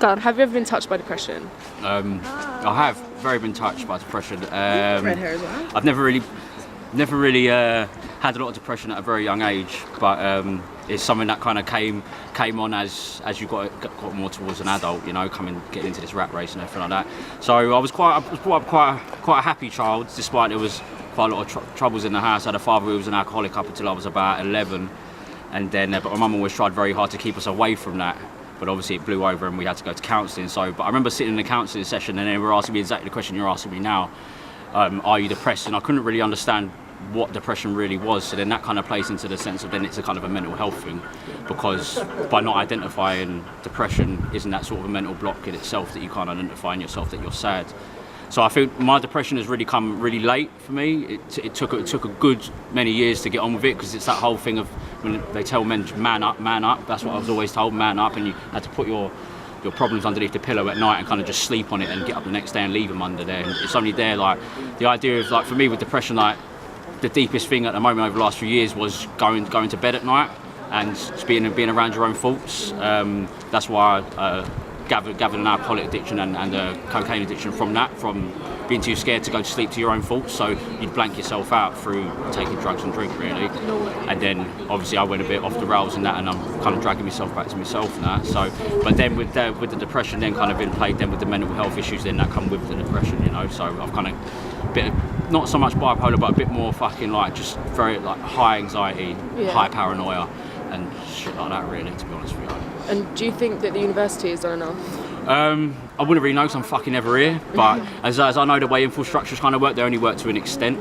God, have you ever been touched by depression? I have very been touched by depression. Red hair as well. I've never really had a lot of depression at a very young age, but it's something that kind of came on as you got more towards an adult, you know, getting into this rat race and everything like that. So I was brought up quite a happy child, despite there was quite a lot of troubles in the house. I had a father who was an alcoholic up until I was about 11, and then but my mum always tried very hard to keep us away from that. But obviously it blew over and we had to go to counselling. But I remember sitting in a counselling session and they were asking me exactly the question you're asking me now. Are you depressed? And I couldn't really understand what depression really was. So then that kind of plays into the sense of then it's a kind of a mental health thing, because by not identifying depression, isn't that sort of a mental block in itself that you can't identify in yourself that you're sad? So I think my depression has really come really late for me. It took a good many years to get on with it, because it's that whole thing of when they tell men man up. That's what I was always told, man up, and you had to put your problems underneath the pillow at night and kind of just sleep on it and get up the next day and leave them under there. And it's only there, like the idea of, like, for me with depression, like the deepest thing at the moment over the last few years was going to bed at night and just being around your own thoughts. That's why I gathered an alcoholic addiction and a cocaine addiction from being too scared to go to sleep to your own thoughts. So you'd blank yourself out through taking drugs and drink, really. And then obviously I went a bit off the rails and that, and I'm kind of dragging myself back to myself now. So, but then with the depression, then kind of been played then with the mental health issues then that come with the depression, you know. So I've kind of not so much bipolar, but a bit more fucking like just very like high anxiety, high paranoia, and shit like that, really, to be honest with you. And do you think that the university has done enough? I wouldn't really know because I'm fucking never here, but as I know the way infrastructures kind of work, they only work to an extent.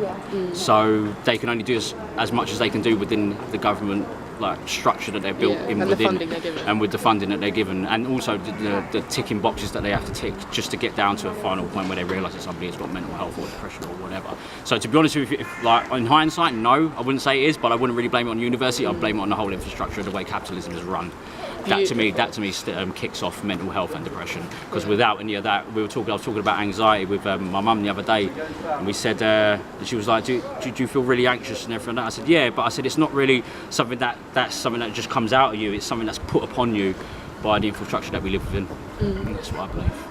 So they can only do as much as they can do within the government like structure that they're built in and within, the funding they're given. And with the funding that they're given, and also the ticking boxes that they have to tick just to get down to a final point where they realise that somebody has got mental health or depression or whatever. So to be honest with you, like in hindsight, no, I wouldn't say it is, but I wouldn't really blame it on university. I'd blame it on the whole infrastructure, the way capitalism is run. That to me kicks off mental health and depression, because without any of that, I was talking about anxiety with my mum the other day, and we said, she was like, do you feel really anxious and everything like that? I said, yeah, but I said it's not really something that's something that just comes out of you, it's something that's put upon you by the infrastructure that we live within. That's what I believe.